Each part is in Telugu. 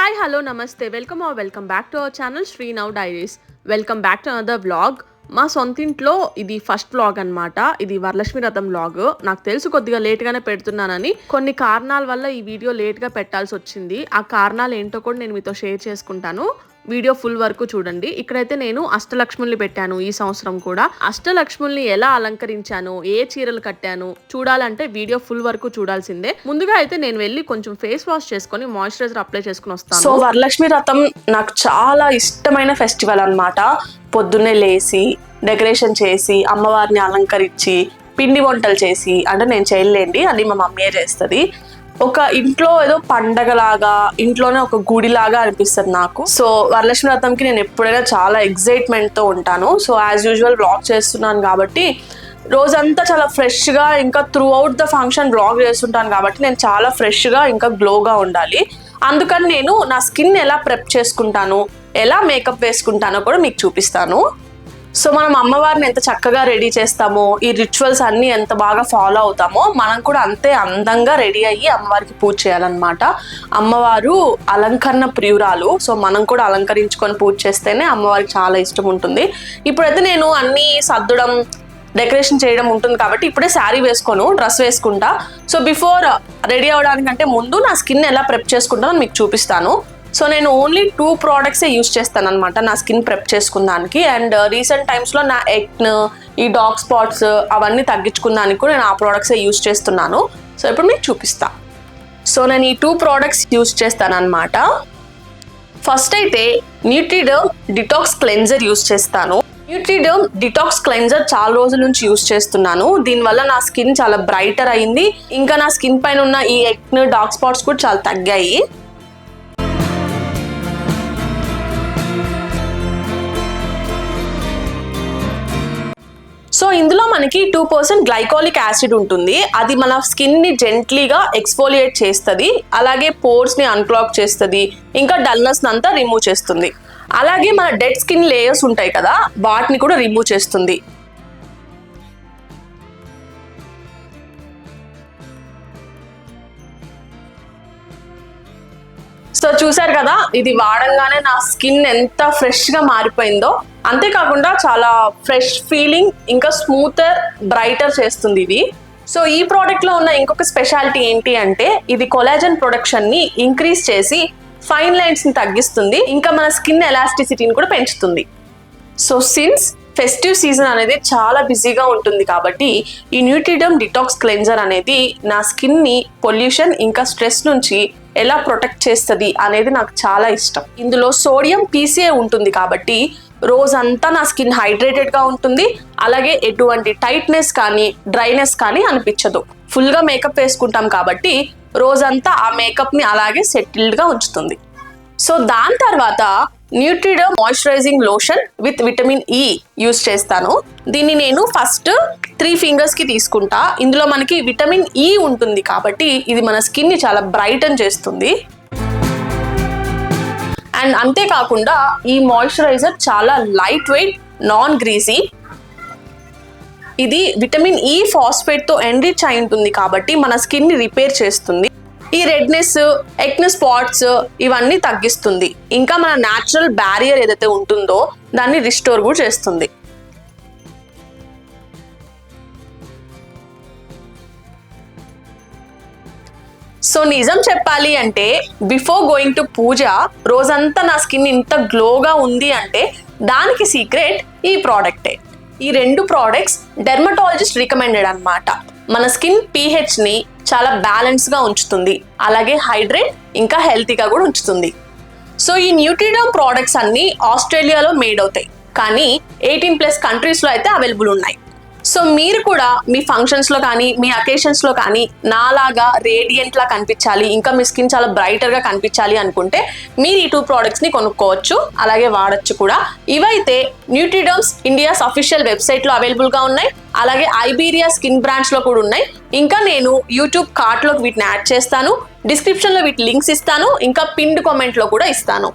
Hi hello namaste welcome back to our channel Sri now diaries. Welcome back to another vlog. మా సొంతింట్లో ఇది ఫస్ట్ వ్లాగ్ అనమాట. ఇది వరలక్ష్మి వ్రతం వ్లాగ్. నాకు తెలుసు కొద్దిగా లేట్గానే పెడుతున్నానని. కొన్ని కారణాల వల్ల ఈ వీడియో లేట్గా పెట్టాల్సి వచ్చింది. ఆ కారణాలు ఏంటో కూడా నేను మీతో షేర్ చేసుకుంటాను. వీడియో ఫుల్ వరకు చూడండి. ఇక్కడైతే నేను అష్టలక్ష్ముల్ని పెట్టాను. ఈ సంవత్సరం కూడా అష్టలక్ష్ముల్ని ఎలా అలంకరించాను, ఏ చీరలు కట్టాను చూడాలంటే వీడియో ఫుల్ వరకు చూడాల్సిందే. ముందుగా అయితే నేను వెళ్ళి కొంచెం ఫేస్ వాష్ చేసుకొని మాయిశ్చరైజర్ అప్లై చేసుకుని వస్తాను. సో వరలక్ష్మి వ్రతం నాకు చాలా ఇష్టమైన ఫెస్టివల్ అన్నమాట. పొద్దున్నే లేసి డెకరేషన్ చేసి అమ్మవారిని అలంకరించి పిండి వంటలు చేసి, అంటే నేను చేయలేండి, అది మా మమ్మీయే చేస్తుంది. ఒక ఇంట్లో ఏదో పండగలాగా, ఇంట్లోనే ఒక గుడిలాగా అనిపిస్తుంది నాకు. సో వరలక్ష్మి వ్రతంకి నేను ఎప్పుడైనా చాలా ఎగ్జైట్మెంట్తో ఉంటాను. సో యాజ్ యూజువల్ వ్లాగ్ చేస్తున్నాను కాబట్టి రోజంతా చాలా ఫ్రెష్గా, ఇంకా through out the function vlog చేస్తుంటాను కాబట్టి నేను చాలా ఫ్రెష్గా ఇంకా గ్లోగా ఉండాలి. అందుకని నేను నా స్కిన్ ఎలా ప్రెప్ చేసుకుంటాను, ఎలా మేకప్ వేసుకుంటానో కూడా మీకు చూపిస్తాను. సో మనం అమ్మవారిని ఎంత చక్కగా రెడీ చేస్తామో, ఈ రిచువల్స్ అన్నీ ఎంత బాగా ఫాలో అవుతామో, మనం కూడా అంతే అందంగా రెడీ అయ్యి అమ్మవారికి పూజ చేయాలన్నమాట. అమ్మవారు అలంకరణ ప్రియురాలు. సో మనం కూడా అలంకరించుకొని పూజ చేస్తేనే అమ్మవారికి చాలా ఇష్టం ఉంటుంది. ఇప్పుడైతే నేను అన్నీ సర్దడం, డెకరేషన్ చేయడం ఉంటుంది కాబట్టి ఇప్పుడే శారీ వేసుకోను, డ్రెస్ వేసుకుంటా. సో బిఫోర్ రెడీ అవడానికంటే ముందు నా స్కిన్ ఎలా ప్రెప్ చేసుకుంటానో మీకు చూపిస్తాను. సో నేను ఓన్లీ 2 ప్రోడక్ట్సే యూజ్ చేస్తాను అనమాట నా స్కిన్ ప్రెప్ చేసుకున్నానికి. అండ్ రీసెంట్ టైమ్స్లో నా ఎక్న్, ఈ డార్క్ స్పాట్స్ అవన్నీ తగ్గించుకున్నానికి కూడా నేను ఆ ప్రోడక్ట్సే యూజ్ చేస్తున్నాను. సో ఇప్పుడు మీకు చూపిస్తా. సో నేను ఈ 2 ప్రోడక్ట్స్ యూజ్ చేస్తాను అనమాట. ఫస్ట్ అయితే న్యూట్రిడర్మ్ డిటాక్స్ క్లెన్జర్ యూజ్ చేస్తాను. న్యూట్రిడర్మ్ డిటాక్స్ క్లెన్జర్ చాలా రోజుల నుంచి యూజ్ చేస్తున్నాను. దీనివల్ల నా స్కిన్ చాలా బ్రైటర్ అయింది. ఇంకా నా స్కిన్ పైన ఉన్న ఈ ఎక్న్, డార్క్ స్పాట్స్ కూడా చాలా తగ్గాయి. సో ఇందులో మనకి 2% గ్లైకాలిక్ యాసిడ్ ఉంటుంది. అది మన స్కిన్ ని జెంట్లీగా ఎక్స్ఫోలియేట్ చేస్తుంది, అలాగే పోర్స్ ని అన్క్లాగ్ చేస్తుంది, ఇంకా డల్నెస్ అంతా రిమూవ్ చేస్తుంది. అలాగే మన డెడ్ స్కిన్ లేయర్స్ ఉంటాయి కదా, వాటిని కూడా రిమూవ్ చేస్తుంది. సో చూసారు కదా, ఇది వాడంగానే నా స్కిన్ ఎంత ఫ్రెష్గా మారిపోయిందో. అంతేకాకుండా చాలా ఫ్రెష్ ఫీలింగ్, ఇంకా స్మూతర్, బ్రైటర్ చేస్తుంది ఇది. సో ఈ ప్రోడక్ట్లో ఉన్న ఇంకొక స్పెషాలిటీ ఏంటి అంటే, ఇది కొలాజన్ ప్రొడక్షన్ని ఇంక్రీజ్ చేసి ఫైన్ లైన్స్ని తగ్గిస్తుంది, ఇంకా మన స్కిన్ ఎలాస్టిసిటీని కూడా పెంచుతుంది. సో సిన్స్ ఫెస్టివ్ సీజన్ అనేది చాలా బిజీగా ఉంటుంది కాబట్టి ఈ న్యూట్రిడర్మ్ డిటాక్స్ క్లెన్జర్ అనేది నా స్కిన్ని పొల్యూషన్ ఇంకా స్ట్రెస్ నుంచి ఎలా ప్రొటెక్ట్ చేస్తుంది అనేది నాకు చాలా ఇష్టం. ఇందులో సోడియం PCA ఉంటుంది కాబట్టి రోజంతా నా స్కిన్ హైడ్రేటెడ్గా ఉంటుంది. అలాగే ఎటువంటి టైట్నెస్ కానీ డ్రైనెస్ కానీ అనిపించదు. ఫుల్గా మేకప్ వేసుకుంటాం కాబట్టి రోజంతా ఆ మేకప్ని అలాగే సెటిల్డ్గా ఉంచుతుంది. సో దాని తర్వాత Nutriderm moisturising lotion with vitamin E use చేస్తాను. దీన్ని నేను ఫస్ట్ 3 ఫింగర్స్కి తీసుకుంటా. ఇందులో మనకి విటమిన్ E ఉంటుంది కాబట్టి ఇది మన స్కిన్ని చాలా బ్రైటన్ చేస్తుంది. అండ్ అంతేకాకుండా ఈ మాయిశ్చరైజర్ చాలా లైట్ వెయిట్, నాన్ గ్రీసీ. ఇది విటమిన్ E ఫాస్ఫేట్తో ఎన్రిచ్ అయి ఉంటుంది కాబట్టి మన స్కిన్ని రిపేర్ చేస్తుంది. ఈ రెడ్నెస్, ఎక్న్ స్పాట్స్ ఇవన్నీ తగ్గిస్తుంది. ఇంకా మన న్యాచురల్ బ్యారియర్ ఏదైతే ఉంటుందో దాన్ని రిస్టోర్ కూడా చేస్తుంది. సో నిజం చెప్పాలి అంటే బిఫోర్ గోయింగ్ టు పూజ రోజంతా నా స్కిన్ ఇంత గ్లోగా ఉంది అంటే దానికి సీక్రెట్ ఈ ప్రోడక్టే. ఈ 2 ప్రోడక్ట్స్ డెర్మటాలజిస్ట్ రికమెండెడ్ అన్నమాట. మన స్కిన్ pHని చాలా బ్యాలెన్స్గా ఉంచుతుంది, అలాగే హైడ్రేట్ ఇంకా హెల్తీగా కూడా ఉంచుతుంది. సో ఈ న్యూట్రిడర్మ్ ప్రోడక్ట్స్ అన్నీ ఆస్ట్రేలియాలో మేడ్ అవుతాయి, కానీ 18+ కంట్రీస్లో అయితే అవైలబుల్ ఉన్నాయి. సో మీరు కూడా మీ ఫంక్షన్స్లో కానీ మీ అకేషన్స్లో కానీ నాలాగా రేడియంట్లా కనిపించాలి, ఇంకా మీ స్కిన్ చాలా బ్రైటర్గా కనిపించాలి అనుకుంటే మీరు ఈ 2 ప్రోడక్ట్స్ని కొనుక్కోవచ్చు, అలాగే వాడచ్చు కూడా. ఇవైతే న్యూట్రిడర్మ్స్ ఇండియాస్ అఫీషియల్ వెబ్సైట్లో అవైలబుల్గా ఉన్నాయి, అలాగే ఐబీరియా స్కిన్ బ్రాంచ్లో కూడా ఉన్నాయి. ఇంకా నేను యూట్యూబ్ కార్ట్లోకి వీటిని యాడ్ చేస్తాను, డిస్క్రిప్షన్లో వీటి లింక్స్ ఇస్తాను, ఇంకా పిన్డ్ కామెంట్లో కూడా ఇస్తాను.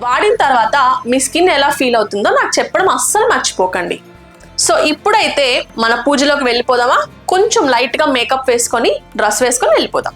వాడిన తర్వాత మీ స్కిన్ ఎలా ఫీల్ అవుతుందో నాకు చెప్పడం అస్సలు మర్చిపోకండి. సో ఇప్పుడైతే మన పూజలోకి వెళ్ళిపోదామా? కొంచెం లైట్గా మేకప్ వేసుకొని డ్రెస్ వేసుకొని వెళ్ళిపోదాం.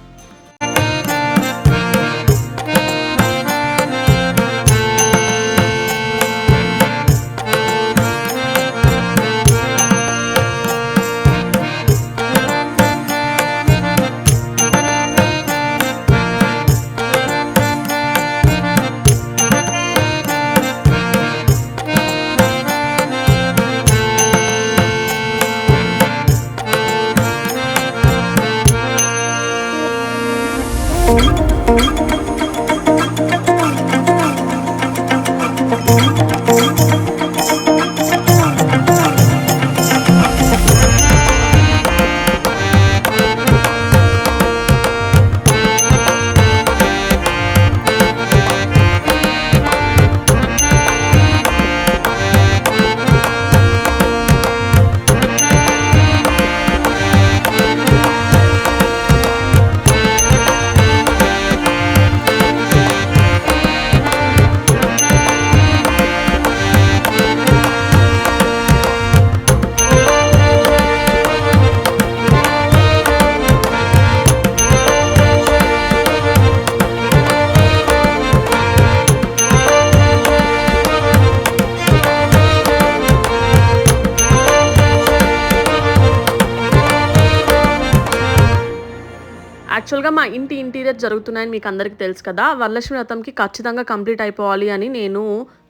యాక్చువల్‌గా మా ఇంటి ఇంటీరియర్ జరుగుతున్నాయని మీకందరికీ తెలుసు కదా! వరలక్ష్మి వ్రతంకి ఖచ్చితంగా కంప్లీట్ అయిపోవాలి అని నేను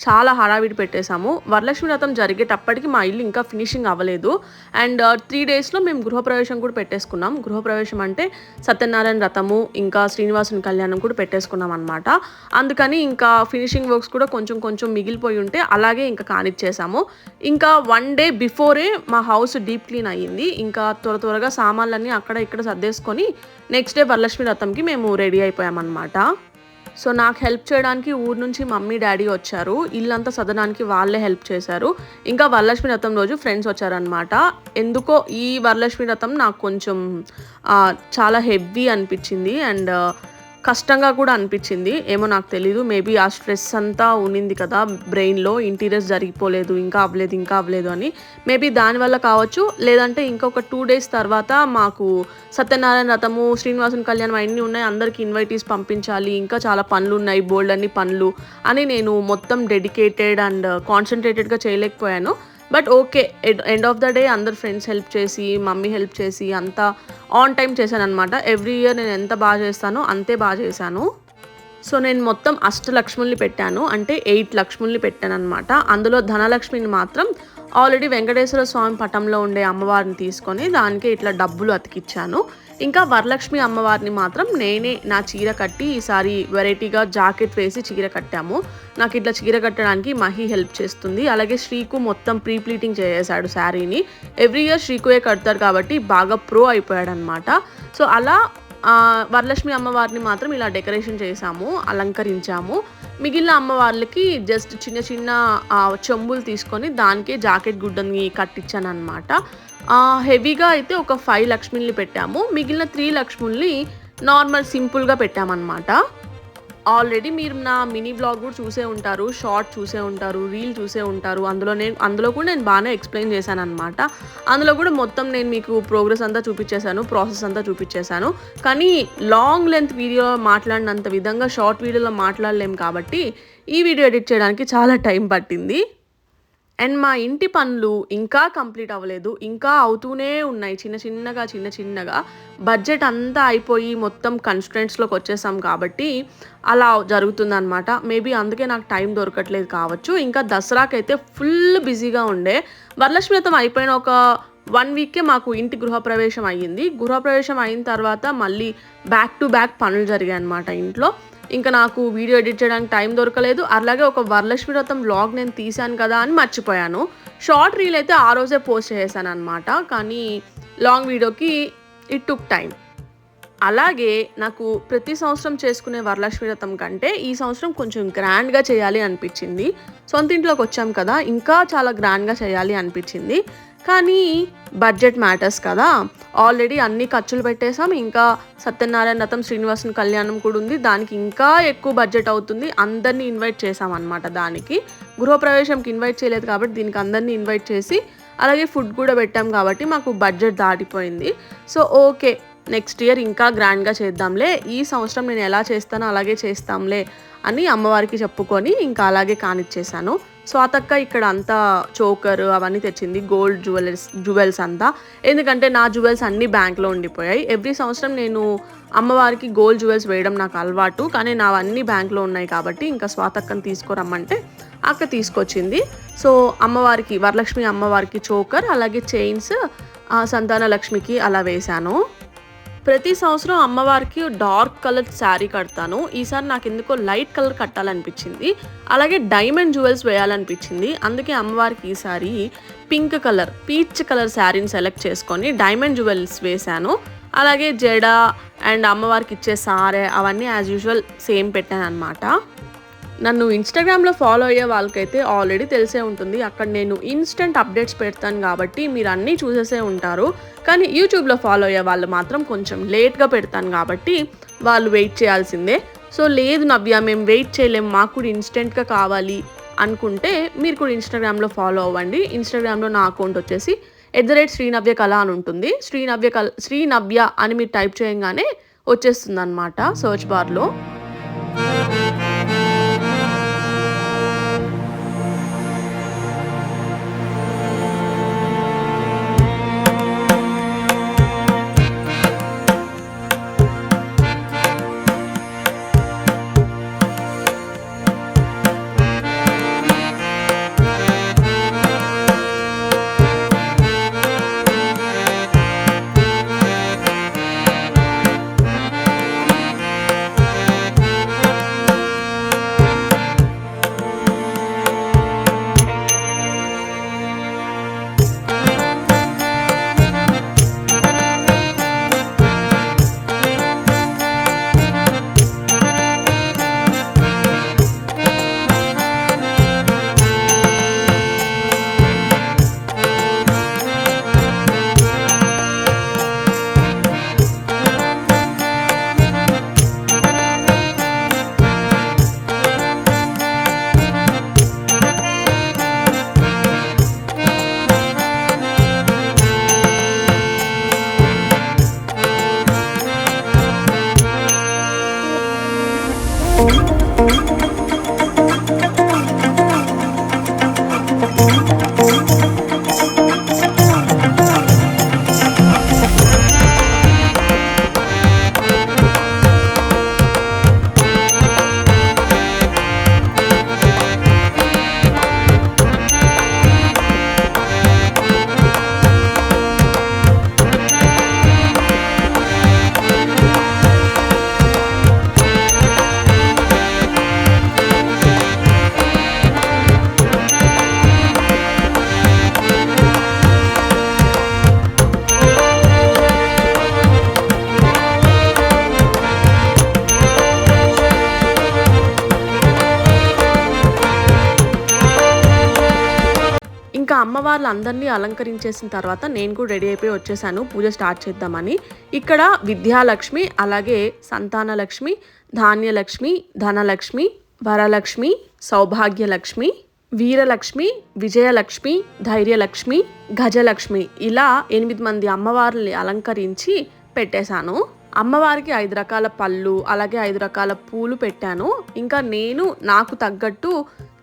చాలా హడావిడి పెట్టేసాము. వరలక్ష్మి వ్రతం జరిగేటప్పటికి మా ఇల్లు ఇంకా ఫినిషింగ్ అవ్వలేదు. అండ్ 3 డేస్‌లో మేము గృహప్రవేశం కూడా పెట్టేసుకున్నాం. గృహప్రవేశం అంటే సత్యనారాయణ వ్రతము, ఇంకా శ్రీనివాసుని కళ్యాణం కూడా పెట్టేసుకున్నామనమాట. అందుకని ఇంకా ఫినిషింగ్ వర్క్స్ కూడా కొంచెం కొంచెం మిగిలిపోయి ఉంటే అలాగే ఇంకా కానిచ్చేసాము. ఇంకా 1 డే బిఫోరే మా హౌస్ డీప్ క్లీన్ అయ్యింది. ఇంకా త్వరగా సామాన్లన్నీ అక్కడ ఇక్కడ సర్దేసుకొని నెక్స్ట్ డే వరలక్ష్మి వ్రతంకి మేము రెడీ అయిపోయామన్నమాట. సో నాకు హెల్ప్ చేయడానికి ఊరు నుంచి మమ్మీ డాడీ వచ్చారు. ఇల్లంతా సదనానికి వాళ్ళే హెల్ప్ చేశారు. ఇంకా వరలక్ష్మి వ్రతం రోజు ఫ్రెండ్స్ వచ్చారనమాట. ఎందుకో ఈ వరలక్ష్మి వ్రతం నాకు కొంచెం చాలా హెవీ అనిపించింది అండ్ కష్టంగా కూడా అనిపించింది. ఏమో నాకు తెలీదు. మేబీ ఆ స్ట్రెస్ అంతా ఉన్నింది కదా బ్రెయిన్‌లో, ఇంటీరియర్స్ జరిగిపోలేదు, ఇంకా అవ్వలేదు అని. మేబీ దానివల్ల కావచ్చు. లేదంటే ఇంకొక 2 డేస్ తర్వాత మాకు సత్యనారాయణ వ్రతము, శ్రీనివాసుని కళ్యాణం అన్నీ ఉన్నాయి. అందరికి ఇన్వైటీస్ పంపించాలి. ఇంకా చాలా పనులున్నాయి, బోలెడన్ని పనులు అని నేను మొత్తం డెడికేటెడ్ అండ్ కాన్సంట్రేటెడ్‌గా చేయలేకపోయాను. But okay, end of the day అందరు ఫ్రెండ్స్ హెల్ప్ చేసి, మమ్మీ హెల్ప్ చేసి అంతా ఆన్ టైం చేశాననమాట. ఎవ్రీ ఇయర్ నేను ఎంత బాగా చేస్తానో అంతే బాగా చేశాను. సో నేను మొత్తం అష్టలక్ష్ముల్ని పెట్టాను. అంటే 8 లక్ష్ముల్ని పెట్టాననమాట. అందులో ధనలక్ష్మిని మాత్రం ఆల్రెడీ వెంకటేశ్వర స్వామి పటంలో ఉండే అమ్మవారిని తీసుకొని దానికి ఇట్లా డబ్బులు అతికిచ్చాను. ఇంకా వరలక్ష్మి అమ్మవారిని మాత్రం నేనే నా చీర కట్టి ఈసారి వెరైటీగా జాకెట్ వేసి చీర కట్టాము. నాకు ఇట్లా చీర కట్టడానికి మహి హెల్ప్ చేస్తుంది. అలాగే శ్రీకు మొత్తం ప్రీ ప్లీటింగ్ చేసేసాడు శారీని. ఎవ్రీ ఇయర్ శ్రీకుయే కడతారు కాబట్టి బాగా ప్రో అయిపోయాడనమాట. సో అలా వరలక్ష్మి అమ్మవారిని మాత్రం ఇలా డెకరేషన్ చేసాము, అలంకరించాము. మిగిలిన అమ్మవార్లకి జస్ట్ చిన్న చెంబులు తీసుకొని దానికే జాకెట్ గుడ్డని కట్టించాను అనమాట. హెవీగా అయితే ఒక 5 లక్ష్మిల్ని పెట్టాము. మిగిలిన 3 లక్ష్ముల్ని నార్మల్ సింపుల్గా పెట్టామన్నమాట. ఆల్రెడీ మీరు నా మినీ బ్లాగ్ కూడా చూసే ఉంటారు, షార్ట్ చూసే ఉంటారు, రీల్ చూసే ఉంటారు. అందులో కూడా నేను బాగానే ఎక్స్ప్లెయిన్ చేశాను అనమాట. అందులో కూడా మొత్తం నేను మీకు ప్రోగ్రెస్ అంతా చూపించేశాను, ప్రాసెస్ అంతా చూపించేశాను. కానీ లాంగ్ లెంత్ వీడియో మాట్లాడినంత విధంగా షార్ట్ వీడియోలో మాట్లాడలేము కాబట్టి ఈ వీడియో ఎడిట్ చేయడానికి చాలా టైం పట్టింది. అండ్ మా ఇంటి పనులు ఇంకా కంప్లీట్ అవ్వలేదు, ఇంకా అవుతూనే ఉన్నాయి చిన్న చిన్నగా. బడ్జెట్ అంతా అయిపోయి మొత్తం కన్స్ట్రెంట్స్లోకి వచ్చేసాం కాబట్టి అలా జరుగుతుందన్నమాట. మేబీ అందుకే నాకు టైం దొరకట్లేదు కావచ్చు. ఇంకా దసరాకైతే ఫుల్ బిజీగా ఉండే. వరలక్ష్మి వ్రతం అయిపోయిన ఒక 1 వీకే మాకు ఇంటి గృహప్రవేశం అయ్యింది. గృహప్రవేశం అయిన తర్వాత మళ్ళీ బ్యాక్ టు బ్యాక్ పనులు జరిగాయి అన్నమాట ఇంట్లో. ఇంకా నాకు వీడియో ఎడిట్ చేయడానికి టైం దొరకలేదు. అలాగే ఒక వరలక్ష్మి వ్రతం వ్లాగ్ నేను తీశాను కదా అని మర్చిపోయాను. షార్ట్ రీల్ అయితే ఆ రోజే పోస్ట్ చేశాను అనమాట. కానీ లాంగ్ వీడియోకి ఇట్ టుక్ టైం. అలాగే నాకు ప్రతి సంవత్సరం చేసుకునే వరలక్ష్మి వ్రతం కంటే ఈ సంవత్సరం కొంచెం గ్రాండ్గా చేయాలి అనిపించింది. సొంత ఇంట్లోకి వచ్చాం కదా, ఇంకా చాలా గ్రాండ్గా చేయాలి అనిపించింది. కానీ బడ్జెట్ మ్యాటర్స్ కదా, ఆల్రెడీ అన్ని ఖర్చులు పెట్టేసాం. ఇంకా సత్యనారాయణ వ్రతం, శ్రీనివాసుని కళ్యాణం కూడా ఉంది. దానికి ఇంకా ఎక్కువ బడ్జెట్ అవుతుంది. అందరినీ ఇన్వైట్ చేసాం అనమాట. దానికి గృహప్రవేశంకి ఇన్వైట్ చేయలేదు కాబట్టి దీనికి అందరినీ ఇన్వైట్ చేసి అలాగే ఫుడ్ కూడా పెట్టాం కాబట్టి మాకు బడ్జెట్ దాటిపోయింది. సో ఓకే, నెక్స్ట్ ఇయర్ ఇంకా గ్రాండ్గా చేద్దాంలే, ఈ సంవత్సరం నేను ఎలా చేస్తానో అలాగే చేస్తాంలే అని అమ్మవారికి చెప్పుకొని ఇంకా అలాగే కానిచ్చేసాను. స్వాతక్క ఇక్కడ అంతా చోకర్ అవన్నీ తెచ్చింది, గోల్డ్ జ్యువెల్స్ అంతా. ఎందుకంటే నా జ్యువెల్స్ అన్నీ బ్యాంక్లో ఉండిపోయాయి. ఎవ్రీ సంవత్సరం నేను అమ్మవారికి గోల్డ్ జ్యువెల్స్ వేయడం నాకు అలవాటు, కానీ నావన్నీ బ్యాంక్లో ఉన్నాయి కాబట్టి ఇంకా స్వాతక్కని తీసుకురమ్మంటే అక్క తీసుకొచ్చింది. సో అమ్మవారికి, వరలక్ష్మి అమ్మవారికి చోకర్, అలాగే చైన్స్, సంతాన లక్ష్మికి అలా వేశాను. ప్రతి సంవత్సరం అమ్మవారికి డార్క్ కలర్ శారీ కడతాను. ఈసారి నాకు ఎందుకో లైట్ కలర్ కట్టాలనిపించింది. అలాగే డైమండ్ జ్యువెల్స్ వేయాలనిపించింది. అందుకే అమ్మవారికి ఈసారి పింక్ కలర్, పీచ్ కలర్ శారీని సెలెక్ట్ చేసుకొని డైమండ్ జ్యువెల్స్ వేశాను. అలాగే జడ అండ్ అమ్మవారికి ఇచ్చే సారే అవన్నీ యాజ్ యూజువల్ సేమ్ పెట్టాను అనమాట. నన్ను ఇన్స్టాగ్రామ్లో ఫాలో అయ్యే వాళ్ళకైతే ఆల్రెడీ తెలిసే ఉంటుంది. అక్కడ నేను ఇన్స్టెంట్ అప్డేట్స్ పెడతాను కాబట్టి మీరు అన్నీ చూసేసే ఉంటారు. కానీ యూట్యూబ్లో ఫాలో అయ్యే వాళ్ళు మాత్రం కొంచెం లేట్గా పెడతాను కాబట్టి వాళ్ళు వెయిట్ చేయాల్సిందే. సో లేదు నవ్య, మేము వెయిట్ చేయలేము, మాకు కూడా ఇన్స్టెంట్గా కావాలి అనుకుంటే మీరు కూడా ఇన్స్టాగ్రామ్లో ఫాలో అవ్వండి. ఇన్స్టాగ్రామ్లో నా అకౌంట్ వచ్చేసి @శ్రీనవ్యకళ అని ఉంటుంది. శ్రీనవ్య అని మీరు టైప్ చేయగానే వచ్చేస్తుంది అనమాట సర్చ్ బార్లో. అమ్మవార్లందరినీ అలంకరించేసిన తర్వాత నేను కూడా రెడీ అయిపోయి వచ్చేసాను పూజ స్టార్ట్ చేద్దామని. ఇక్కడ విద్యాలక్ష్మి, అలాగే సంతానలక్ష్మి, ధాన్యలక్ష్మి, ధనలక్ష్మి, వరలక్ష్మి, సౌభాగ్యలక్ష్మి, వీరలక్ష్మి, విజయలక్ష్మి, ధైర్యలక్ష్మి, గజలక్ష్మి ఇలా 8 మంది అమ్మవార్లని అలంకరించి పెట్టేశాను. అమ్మవారికి 5 రకాల పళ్ళు, అలాగే 5 రకాల పూలు పెట్టాను. ఇంకా నేను నాకు తగ్గట్టు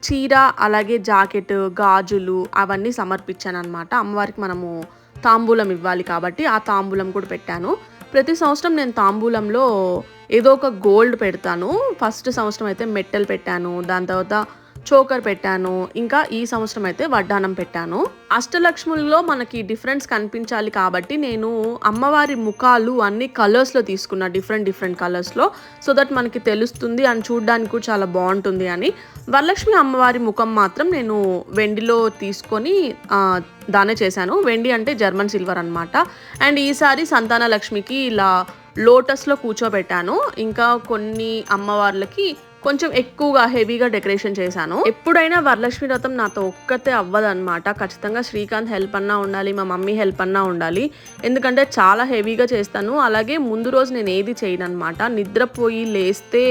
చీర, అలాగే జాకెట్, గాజులు అవన్నీ సమర్పించాననమాట. అమ్మవారికి మనము తాంబూలం ఇవ్వాలి కాబట్టి ఆ తాంబూలం కూడా పెట్టాను. ప్రతి సంవత్సరం నేను తాంబూలంలో ఏదో ఒక గోల్డ్ పెడతాను. ఫస్ట్ సంవత్సరం అయితే మెట్టెలు పెట్టాను, దాని తర్వాత చోకర్ పెట్టాను, ఇంకా ఈ సంవత్సరం అయితే వడ్డానం పెట్టాను. అష్టలక్ష్ముల్లో మనకి డిఫరెన్స్ కనిపించాలి కాబట్టి నేను అమ్మవారి ముఖాలు అన్ని కలర్స్లో తీసుకున్నా, డిఫరెంట్ కలర్స్లో, సో దట్ మనకి తెలుస్తుంది అండ్ చూడడానికి కూడా చాలా బాగుంటుంది అని. వరలక్ష్మి అమ్మవారి ముఖం మాత్రం నేను వెండిలో తీసుకొని దానే చేశాను. వెండి అంటే జర్మన్ సిల్వర్ అనమాట. అండ్ ఈసారి సంతాన లక్ష్మికి ఇలా లోటస్లో కూర్చోబెట్టాను. ఇంకా కొన్ని అమ్మవార్లకి కొంచెం ఎక్కువగా హెవీగా డెకరేషన్ చేశాను. ఎప్పుడైనా వరలక్ష్మి వ్రతం నాతో ఒక్కతే అవ్వదన్నమాట. ఖచ్చితంగా శ్రీకాంత్ హెల్ప్ అన్నా ఉండాలి, మా మమ్మీ హెల్ప్ అన్నా ఉండాలి. ఎందుకంటే చాలా హెవీగా చేస్తాను. అలాగే ముందు రోజు నేను ఏది చేయను అనమాట. నిద్రపోయి లేస్తే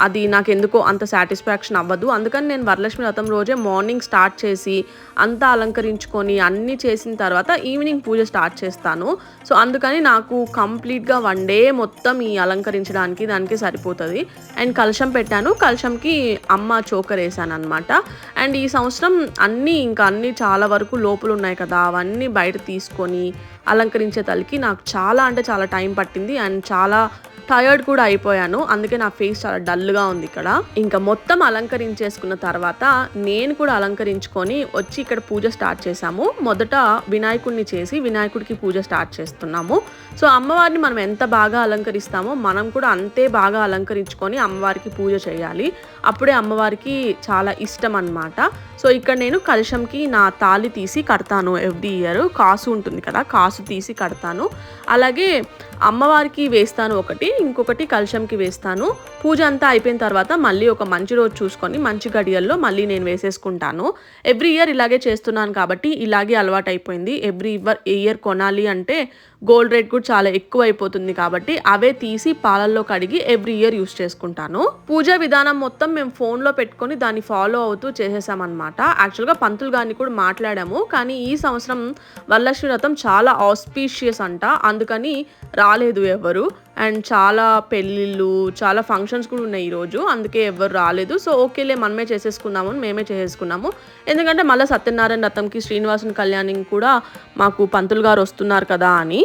అది నాకు ఎందుకో అంత సాటిస్ఫాక్షన్ అవ్వదు. అందుకని నేను వరలక్ష్మి వ్రతం రోజే మార్నింగ్ స్టార్ట్ చేసి అంతా అలంకరించుకొని అన్నీ చేసిన తర్వాత ఈవినింగ్ పూజ స్టార్ట్ చేస్తాను. సో అందుకని నాకు కంప్లీట్గా 1 డే మొత్తం ఈ అలంకరించడానికి దానికి సరిపోతుంది. అండ్ కలశం పెట్టాను. కలశంకి అమ్మ చోకర్ వేసాను అనమాట. అండ్ ఈ సంవత్సరం అన్నీ చాలా వరకు లోపలు ఉన్నాయి కదా, అవన్నీ బయట తీసుకొని అలంకరించే తలకి నాకు చాలా అంటే చాలా టైం పట్టింది. అండ్ చాలా టయర్డ్ కూడా అయిపోయాను. అందుకే నా ఫేస్ చాలా డల్గా ఉంది ఇక్కడ. ఇంకా మొత్తం అలంకరించేసుకున్న తర్వాత నేను కూడా అలంకరించుకొని వచ్చి ఇక్కడ పూజ స్టార్ట్ చేసాము. మొదట వినాయకుడిని చేసి వినాయకుడికి పూజ స్టార్ట్ చేస్తున్నాము. సో అమ్మవారిని మనం ఎంత బాగా అలంకరిస్తామో మనం కూడా అంతే బాగా అలంకరించుకొని అమ్మవారికి పూజ చేయాలి. అప్పుడే అమ్మవారికి చాలా ఇష్టం అన్నమాట. సో ఇక్కడ నేను కలశంకి నా తాళి తీసి కడతాను. ఎవ్రీ ఇయర్ కాసు ఉంటుంది కదా, కాసు తీసి కడతాను. అలాగే అమ్మవారికి వేస్తాను ఒకటి, ఇంకొకటి కలశంకి వేస్తాను. పూజ అంతా అయిపోయిన తర్వాత మళ్ళీ ఒక మంచి రోజు చూసుకొని మంచి గడియల్లో మళ్ళీ నేను వేసేసుకుంటాను. ఎవ్రీ ఇయర్ ఇలాగే చేస్తున్నాను కాబట్టి ఇలాగే అలవాటు అయిపోయింది. ఎవ్రీ ఇయర్ కొనాలి అంటే గోల్డ్ రేట్ కూడా చాలా ఎక్కువ అయిపోతుంది కాబట్టి అవే తీసి పాలల్లో కడిగి ఎవ్రీ ఇయర్ యూస్ చేసుకుంటాను. పూజా విధానం మొత్తం మేము ఫోన్లో పెట్టుకొని దాన్ని ఫాలో అవుతూ చేసేసామన్నమాట. యాక్చువల్గా పంతులు గారిని కూడా మాట్లాడాము, కానీ ఈ సంవత్సరం వరలక్ష్మి వ్రతం చాలా ఆస్పీషియస్ అంట, అందుకని రాలేదు ఎవరు. అండ్ చాలా పెళ్ళిళ్ళు, చాలా ఫంక్షన్స్ కూడా ఉన్నాయి ఈరోజు, అందుకే ఎవరు రాలేదు. సో ఓకేలే మనమే చేసేసుకున్నాము అని మేమే చేసేసుకున్నాము. ఎందుకంటే మళ్ళీ సత్యనారాయణ వ్రతంకి శ్రీనివాసుని కళ్యాణికి కూడా మాకు పంతులు గారు వస్తున్నారు కదా అని.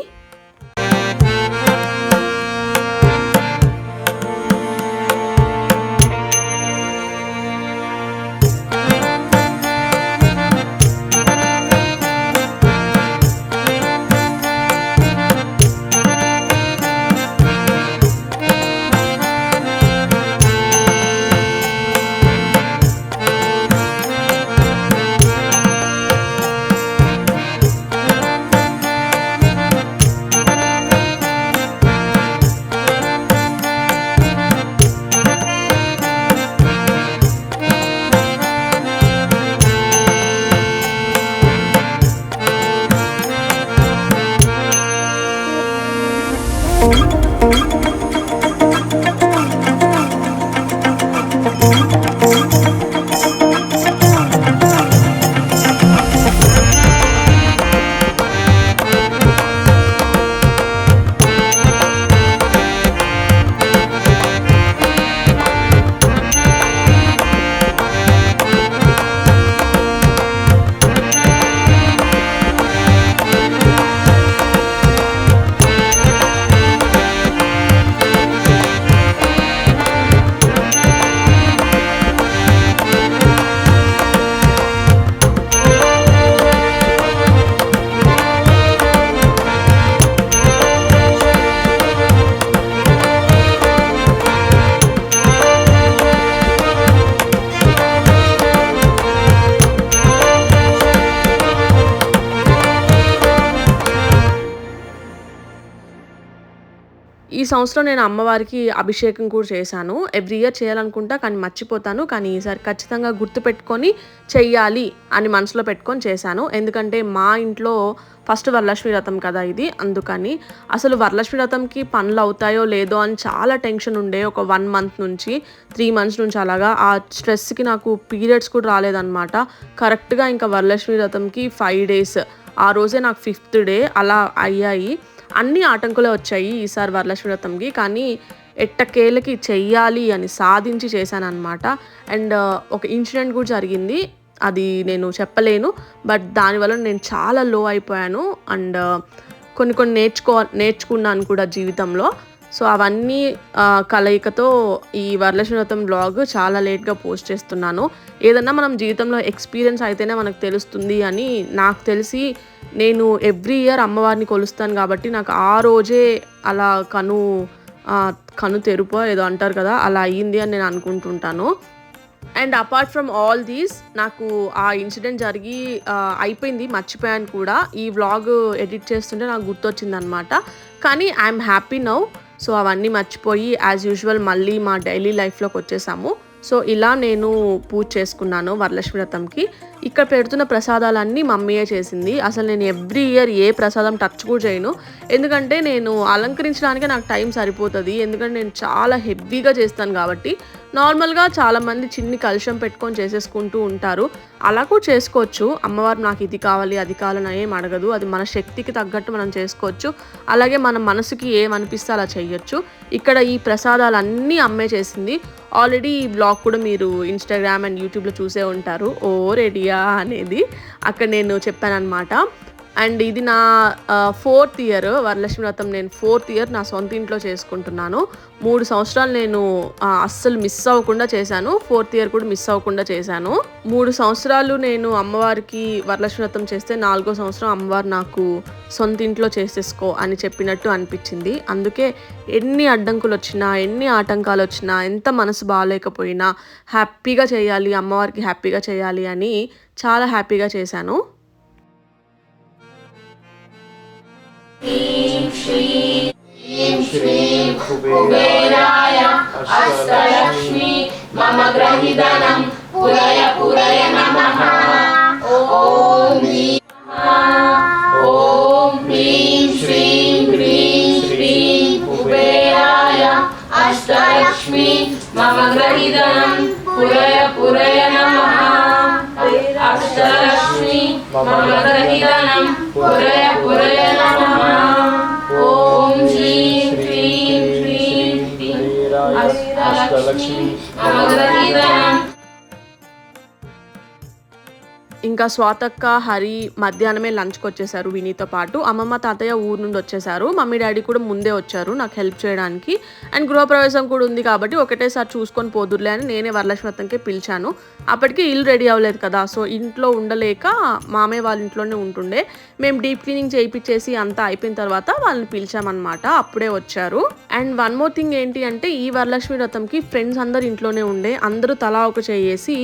సంవత్సరం నేను అమ్మవారికి అభిషేకం కూడా చేశాను. ఎవ్రీ ఇయర్ చేయాలనుకుంటా కానీ మర్చిపోతాను. కానీ ఈసారి ఖచ్చితంగా గుర్తుపెట్టుకొని చెయ్యాలి అని మనసులో పెట్టుకొని చేశాను. ఎందుకంటే మా ఇంట్లో ఫస్ట్ వరలక్ష్మి వ్రతం కదా ఇది. అందుకని అసలు వరలక్ష్మి వ్రతంకి పనులవుతాయో లేదో అని చాలా టెన్షన్ ఉండే. ఒక 1 మంత్ నుంచి 3 మంత్స్ నుంచి అలాగా. ఆ స్ట్రెస్‌కి నాకు పీరియడ్స్ కూడా రాలేదనమాట. కరెక్ట్‌గా ఇంకా వరలక్ష్మి వ్రతంకి 5 డేస్. ఆ రోజే నాకు 5th డే అలా అయ్యాయి. అన్ని ఆటంకులే వచ్చాయి ఈసారి వరలక్ష్మి వ్రతంకి. కానీ ఎట్టకేలకి చెయ్యాలి అని సాధించి చేశాననమాట. అండ్ ఒక ఇన్సిడెంట్ కూడా జరిగింది. అది నేను చెప్పలేను. బట్ దానివల్ల నేను చాలా లో అయిపోయాను. అండ్ కొన్ని కొన్ని నేర్చుకున్నాను కూడా జీవితంలో. సో అవన్నీ కలయికతో ఈ వరలక్ష్మి వ్రతం వ్లాగ్ చాలా లేట్‌గా పోస్ట్ చేస్తున్నాను. ఏదన్నా మనం జీవితంలో ఎక్స్‌పీరియన్స్ అయితేనే మనకు తెలుస్తుంది అని నాకు తెలిసి నేను ఎవ్రీ ఇయర్ అమ్మవారిని కొలుస్తాను కాబట్టి నాకు ఆ రోజే అలా కను తెరుపో ఏదో అంటారు కదా! అలా అయ్యింది అని నేను అనుకుంటుంటాను. And apart from all these నాకు ఆ ఇన్సిడెంట్ జరిగి అయిపోయింది. మర్చిపోయాను కూడా. ఈ వ్లాగ్ ఎడిట్ చేస్తుంటే నాకు గుర్తొచ్చిందనమాట. కానీ ఐయామ్ హ్యాపీ నౌ. సో అవన్నీ మర్చిపోయి యాజ్ యూజువల్ మళ్ళీ మా డైలీ లైఫ్‌లోకొచ్చేసాము. సో ఇలా నేను పూజ చేసుకున్నాను వరలక్ష్మి వ్రతంకి. ఇక్కడ పెడుతున్న ప్రసాదాలన్నీ మమ్మీయే చేసింది. అసలు నేను ఎవ్రీ ఇయర్ ఏ ప్రసాదం టచ్ కూడా చేయను. ఎందుకంటే నేను అలంకరించడానికే నాకు టైం సరిపోతది. ఎందుకంటే నేను చాలా హెవీగా చేస్తాను కాబట్టి. నార్మల్‌గా చాలామంది చిన్ని కలశం పెట్టుకొని చేసేసుకుంటూ ఉంటారు. అలా కూడా చేసుకోవచ్చు. అమ్మవారు నాకు ఇది కావాలి, అది కావాలని ఏం అడగదు. అది మన శక్తికి తగ్గట్టు మనం చేసుకోవచ్చు. అలాగే మన మనసుకి ఏమనిపిస్తే అలా చెయ్యొచ్చు. ఇక్కడ ఈ ప్రసాదాలన్నీ అమ్మే చేసింది. ఆల్రెడీ ఈ వ్లాగ్ కూడా మీరు ఇన్‌స్టాగ్రామ్ అండ్ యూట్యూబ్‌లో చూసే ఉంటారు. ఓ రెడీయా అనేది. అక్కడ నేను చెప్పాననమాట. అండ్ ఇది నా 4th ఇయర్ వరలక్ష్మి వ్రతం. నేను 4th ఇయర్ నా సొంత ఇంట్లో చేసుకుంటున్నాను. 3 సంవత్సరాలు నేను అస్సలు మిస్ అవ్వకుండా చేశాను. 4th ఇయర్ కూడా మిస్ అవ్వకుండా చేశాను. 3 సంవత్సరాలు నేను అమ్మవారికి వరలక్ష్మి వ్రతం చేస్తే 4వ సంవత్సరం అమ్మవారు నాకు సొంత ఇంట్లో చేసేసుకో అని చెప్పినట్టు అనిపించింది. అందుకే ఎన్ని అడ్డంకులొచ్చినా, ఎన్ని ఆటంకాలొచ్చినా, ఎంత మనసు బాలేకపోయినా హ్యాపీగా చేయాలి, అమ్మవారికి హ్యాపీగా చేయాలి అని చాలా హ్యాపీగా చేశాను. ह्रीं श्रीं कुबेराय अष्टलक्ष्मी मम ग्रहिधनं पुरय पुरय नमः। ॐ ह्रीं श्रीं ह्रीं श्रीं कुबेराय अष्टलक्ष्मी मम ग्रहिधनं पुरय पुरय नमः। अष्टलक्ष्मी मम ग्रहिधनं पुरय पुरय नमः। ॐ ह्रीं ह्रीं ह्रीं अष्टलक्ष्मी मम ग्रहिधनं। ఇంకా స్వాతక్క, హరి మధ్యాహ్నమే లంచ్‌కి వచ్చేసారు వినీతో పాటు. అమ్మమ్మ, తాతయ్య ఊరు నుండి వచ్చేసారు. మమ్మీ, డాడీ కూడా ముందే వచ్చారు నాకు హెల్ప్ చేయడానికి. అండ్ గృహప్రవేశం కూడా ఉంది కాబట్టి ఒకటేసారి చూసుకొని పోదురులే అని నేనే వరలక్ష్మి వ్రతంకి పిలిచాను. అప్పటికి ఇల్లు రెడీ అవ్వలేదు కదా! సో ఇంట్లో ఉండలేక మామయ్య వాళ్ళ ఇంట్లోనే ఉంటుండే. మేము డీప్ క్లీనింగ్ చేయించేసి అంతా అయిపోయిన తర్వాత వాళ్ళని పిలిచామన్నమాట. అప్పుడే వచ్చారు. అండ్ వన్ మోర్ థింగ్ ఏంటి అంటే ఈ వరలక్ష్మి వ్రతంకి ఫ్రెండ్స్ అందరూ ఇంట్లోనే ఉండే. అందరూ తలా ఒక చేయేసి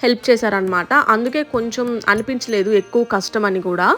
హెల్ప్ చేశారనమాట. అందుకే కొంచెం అనిపించలేదు ఎక్కువ కష్టం అని కూడా.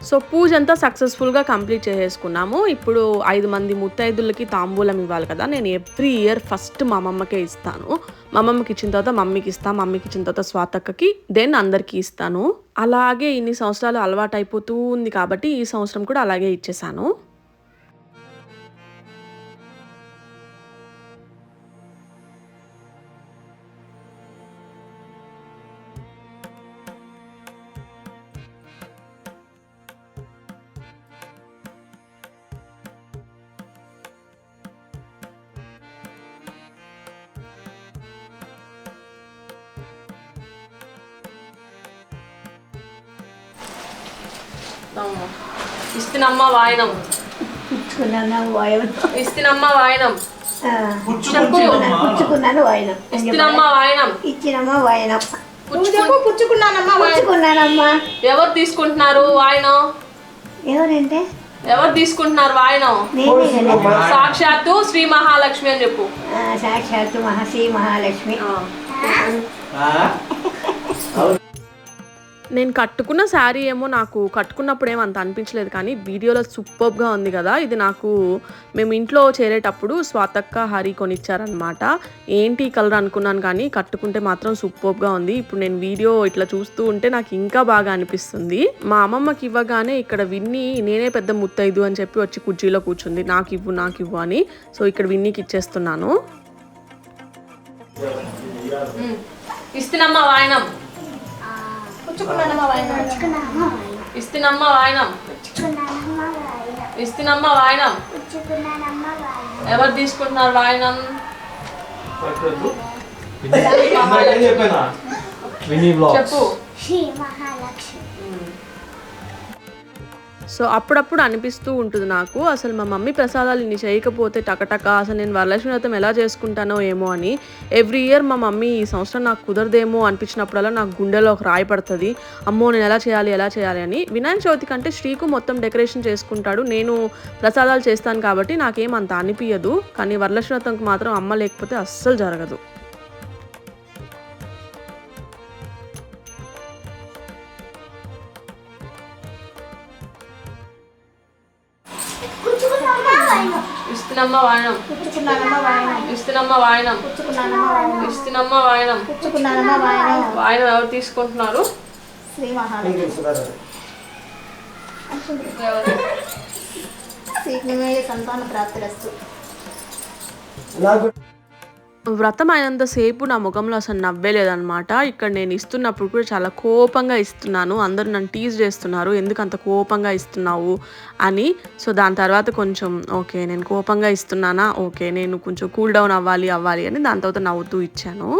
సో పూజ అంతా సక్సెస్ఫుల్గా కంప్లీట్ చేసేసుకున్నాము. ఇప్పుడు 5 మంది ముత్తైదులకి తాంబూలం ఇవ్వాలి కదా! నేను ఎవ్రీ ఇయర్ ఫస్ట్ మా అమ్మమ్మకే ఇస్తాను. మా అమ్మమ్మకి ఇచ్చిన తర్వాత మమ్మీకి ఇస్తాను. మమ్మీకి ఇచ్చిన తర్వాత స్వాతక్కకి, దెన్ అందరికీ ఇస్తాను. అలాగే ఇన్ని సంవత్సరాలు అలవాటు అయిపోతూ ఉంది కాబట్టి ఈ సంవత్సరం కూడా అలాగే ఇచ్చేసాను. ఇస్తినమ్మ వాయనం పుచ్చుకున్నాను వాయనం. ఇస్తినమ్మ వాయనం పుచ్చుకున్నాను వాయనం. ఇస్తినమ్మ వాయనం ఇచ్చినమ్మా వాయనం. పుచ్చుకున్నానమ్మా. ఎవరు తీసుకుంటున్నారు వాయనం? ఎవరంటే ఎవరు తీసుకుంటున్నారు వాయనం? నేనే కదా. సాక్షాత్తు శ్రీ మహాలక్ష్మి అని చెప్పు. సాక్షాత్తు శ్రీ మహాలక్ష్మి. నేను కట్టుకున్న శారీ ఏమో నాకు కట్టుకున్నప్పుడు ఏమో అంత అనిపించలేదు, కానీ వీడియోలో సూపర్గా ఉంది కదా. ఇది నాకు మేము ఇంట్లో చేరేటప్పుడు స్వాతక్క హరి కొనిచ్చారనమాట. ఏంటి కలర్ అనుకున్నాను, కానీ కట్టుకుంటే మాత్రం సూపర్గా ఉంది. ఇప్పుడు నేను వీడియో ఇట్లా చూస్తూ ఉంటే నాకు ఇంకా బాగా అనిపిస్తుంది. మా అమ్మమ్మకి ఇవ్వగానే ఇక్కడ విన్ని నేనే పెద్ద ముత్తైదు అని చెప్పి వచ్చి కుర్చీలో కూర్చుంది, నాకు ఇవ్వు అని. సో ఇక్కడ విన్నీకి ఇచ్చేస్తున్నాను. ఇస్తినమ్మ వాయనం పుచ్చుకున్నానమ్మా వాయనం. ఇస్తినమ్మ వాయనం ఇస్తినమ్మ వాయనం. ఎవరు తీసుకుంటున్నారు వాయనం? చెప్పు. సో అప్పుడప్పుడు అనిపిస్తూ ఉంటుంది నాకు, అసలు మా మమ్మీ ప్రసాదాలు ఇన్ని చేయకపోతే టకటక అసలు నేను వరలక్ష్మి వ్రతం ఎలా చేసుకుంటానో ఏమో అని. ఎవ్రీ ఇయర్ మా మమ్మీ ఈ సంవత్సరం నాకు కుదరదేమో అనిపించినప్పుడల్లా నాకు గుండెలో ఒక రాయి పడుతుంది, అమ్మో నేను ఎలా చేయాలి అని. వినాయక చవితి కంటే శ్రీకు మొత్తం డెకరేషన్ చేసుకుంటాడు, నేను ప్రసాదాలు చేస్తాను కాబట్టి నాకేం అంత అనిపించదు. కానీ వరలక్ష్మి వ్రతంకి మాత్రం అమ్మ లేకపోతే అస్సలు జరగదు. ఇస్తినమ్మ వాయనం ఇస్తినమ్మ వాయనం ఇస్తినమ్మ వాయనం. వాయనం ఎవరు తీసుకుంటున్నారు? శ్రీ మహాలక్ష్మి. శీఘ్రమే సంతాన ప్రాప్తిరస్తు. వ్రతం అయినంతసేపు నా ముఖంలో అసలు నవ్వే లేదనమాట. ఇక్కడ నేను ఇస్తున్నప్పుడు కూడా చాలా కోపంగా ఇస్తున్నాను. అందరూ నన్ను టీజ్ చేస్తున్నారు, ఎందుకు అంత కోపంగా ఇస్తున్నావు అని. సో దాని తర్వాత కొంచెం ఓకే నేను కోపంగా ఇస్తున్నానా, ఓకే నేను కొంచెం కూల్ డౌన్ అవ్వాలి అని దాని తర్వాత నవ్వుతూ ఇచ్చాను.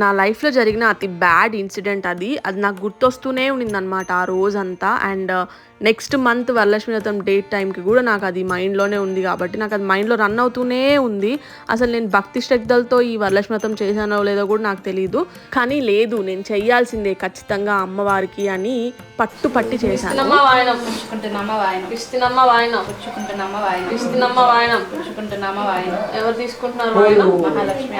నా లైఫ్లో జరిగిన అతి బ్యాడ్ ఇన్సిడెంట్ అది నాకు గుర్తొస్తూనే ఉండిందనమాట ఆ రోజంతా. అండ్ నెక్స్ట్ మంత్ వరలక్ష్మి వ్రతం డేట్ టైంకి కూడా నాకు అది మైండ్లోనే ఉంది కాబట్టి నాకు అది మైండ్లో రన్ అవుతూనే ఉంది. అసలు నేను భక్తి శ్రద్ధలతో ఈ వరలక్ష్మి వ్రతం చేశానో లేదో కూడా నాకు తెలియదు, కానీ లేదు నేను చెయ్యాల్సిందే ఖచ్చితంగా అమ్మవారికి అని పట్టి చేశాను. ఎవరు తీసుకుంటున్నారు వాయనం? మహాలక్ష్మి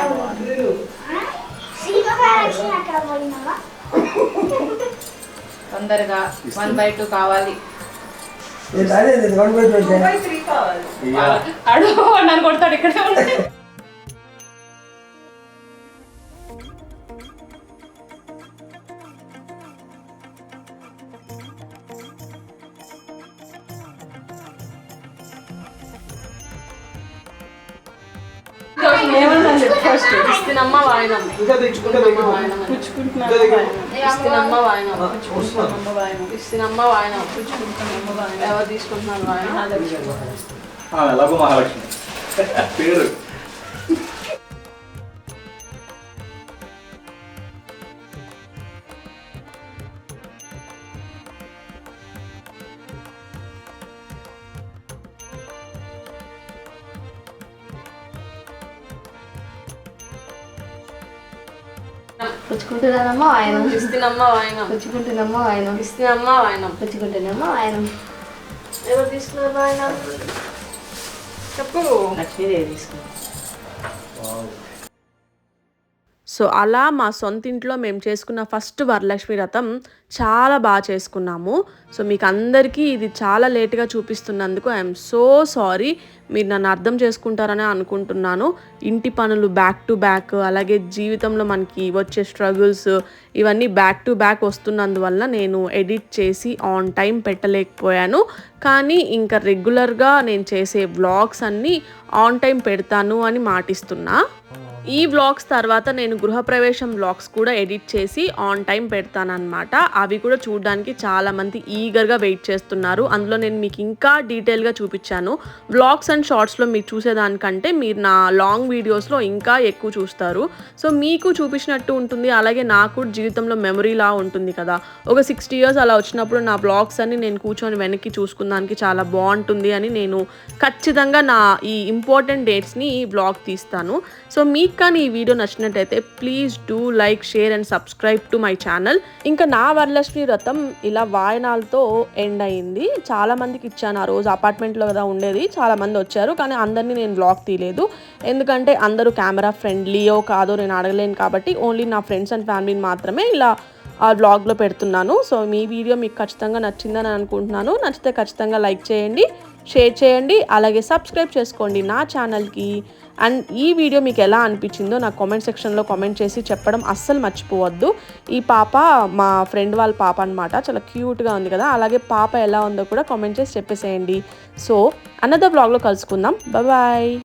తొందరగా 1/2 కావాలి. అడుగు నన్ను కొడతాడు ఇక్కడే ఉంటే. ఇస్తినమ్మ వాయనం ఇస్తినమ్మ వాయనం ఇస్తినమ్మ వాయనం. ఎవరు తీసుకుంటున్నారు వాయనం? ఎలాగో మహాలక్ష్మి పేరు. పుచ్చుకుంటున్నానమ్మా వాయనం. ఇస్తినమ్మ వాయనం పుచ్చుకుంటున్నమ్మా వాయనం. ఇస్తినమ్మ వాయనం. పుచ్చుకుంటున్నమ్మా వాయనం. ఎవరు తీసుకున్నారు వాయనం? చెప్పు. లక్ష్మీదేవి తీసుకుంటాం. సో అలా మా సొంత ఇంట్లో మేము చేసుకున్న ఫస్ట్ వరలక్ష్మి వ్రతం చాలా బాగా చేసుకున్నాము. సో మీకు అందరికీ ఇది చాలా లేట్గా చూపిస్తున్నందుకు ఐఎమ్ సో సారీ. మీరు నన్ను అర్థం చేసుకుంటారని అనుకుంటున్నాను. ఇంటి పనులు బ్యాక్ టు బ్యాక్, అలాగే జీవితంలో మనకి వచ్చే స్ట్రగుల్స్ ఇవన్నీ బ్యాక్ టు బ్యాక్ వస్తున్నందువల్ల నేను ఎడిట్ చేసి ఆన్ టైం పెట్టలేకపోయాను. కానీ ఇంకా రెగ్యులర్గా నేను చేసే వ్లాగ్స్ అన్నీ ఆన్ టైం పెడతాను అని మాటిస్తున్నా. ఈ వ్లాగ్స్ తర్వాత నేను గృహప్రవేశం వ్లాగ్స్ కూడా ఎడిట్ చేసి ఆన్ టైం పెడతానన్నమాట. అవి కూడా చూడడానికి చాలామంది ఈగర్గా వెయిట్ చేస్తున్నారు. అందులో నేను మీకు ఇంకా డీటెయిల్గా చూపించాను. వ్లాగ్స్ అండ్ షార్ట్స్లో మీరు చూసేదానికంటే మీరు నా లాంగ్ వీడియోస్లో ఇంకా ఎక్కువ చూస్తారు. సో మీకు చూపించినట్టు ఉంటుంది, అలాగే నాకు జీవితంలో మెమరీలా ఉంటుంది కదా. ఒక 60 years అలా వచ్చినప్పుడు నా వ్లాగ్స్ అన్ని నేను కూర్చొని వెనక్కి చూసుకున్నానికి చాలా బాగుంటుంది అని నేను ఖచ్చితంగా నా ఈ ఇంపార్టెంట్ డేట్స్ని ఈ వ్లాగ్ తీస్తాను. సో మీకు కానీ ఈ వీడియో నచ్చినట్టయితే please do like, share and subscribe to my channel. ఇంకా నా వరలక్ష్మి వ్రతం ఇలా వాయనాలతో ఎండ్ అయింది. చాలామందికి ఇచ్చాను. ఆ రోజు అపార్ట్మెంట్లో కదా ఉండేది, చాలామంది వచ్చారు, కానీ అందరినీ నేను వ్లాగ్ తీయలేదు. ఎందుకంటే అందరూ కెమెరా ఫ్రెండ్లీయో కాదో నేను అడగలేను కాబట్టి ఓన్లీ నా ఫ్రెండ్స్ అండ్ ఫ్యామిలీని మాత్రమే ఇలా ఆ వ్లాగ్లో పెడుతున్నాను. సో మీ వీడియో మీకు ఖచ్చితంగా నచ్చిందని అనుకుంటున్నాను. నచ్చితే ఖచ్చితంగా లైక్ చేయండి, షేర్ చేయండి, అలాగే సబ్స్క్రైబ్ చేసుకోండి నా ఛానల్కి. అండ్ ఈ వీడియో మీకు ఎలా అనిపించిందో నాకు కామెంట్ సెక్షన్లో కామెంట్ చేసి చెప్పడం అస్సలు మర్చిపోవద్దు. ఈ పాప మా ఫ్రెండ్ వాళ్ళ పాప అనమాట, చాలా క్యూట్గా ఉంది కదా. అలాగే పాప ఎలా ఉందో కూడా కామెంట్ చేసి చెప్పేసేయండి. సో అనదర్ వ్లాగ్లో కలుసుకుందాం. బాయ్.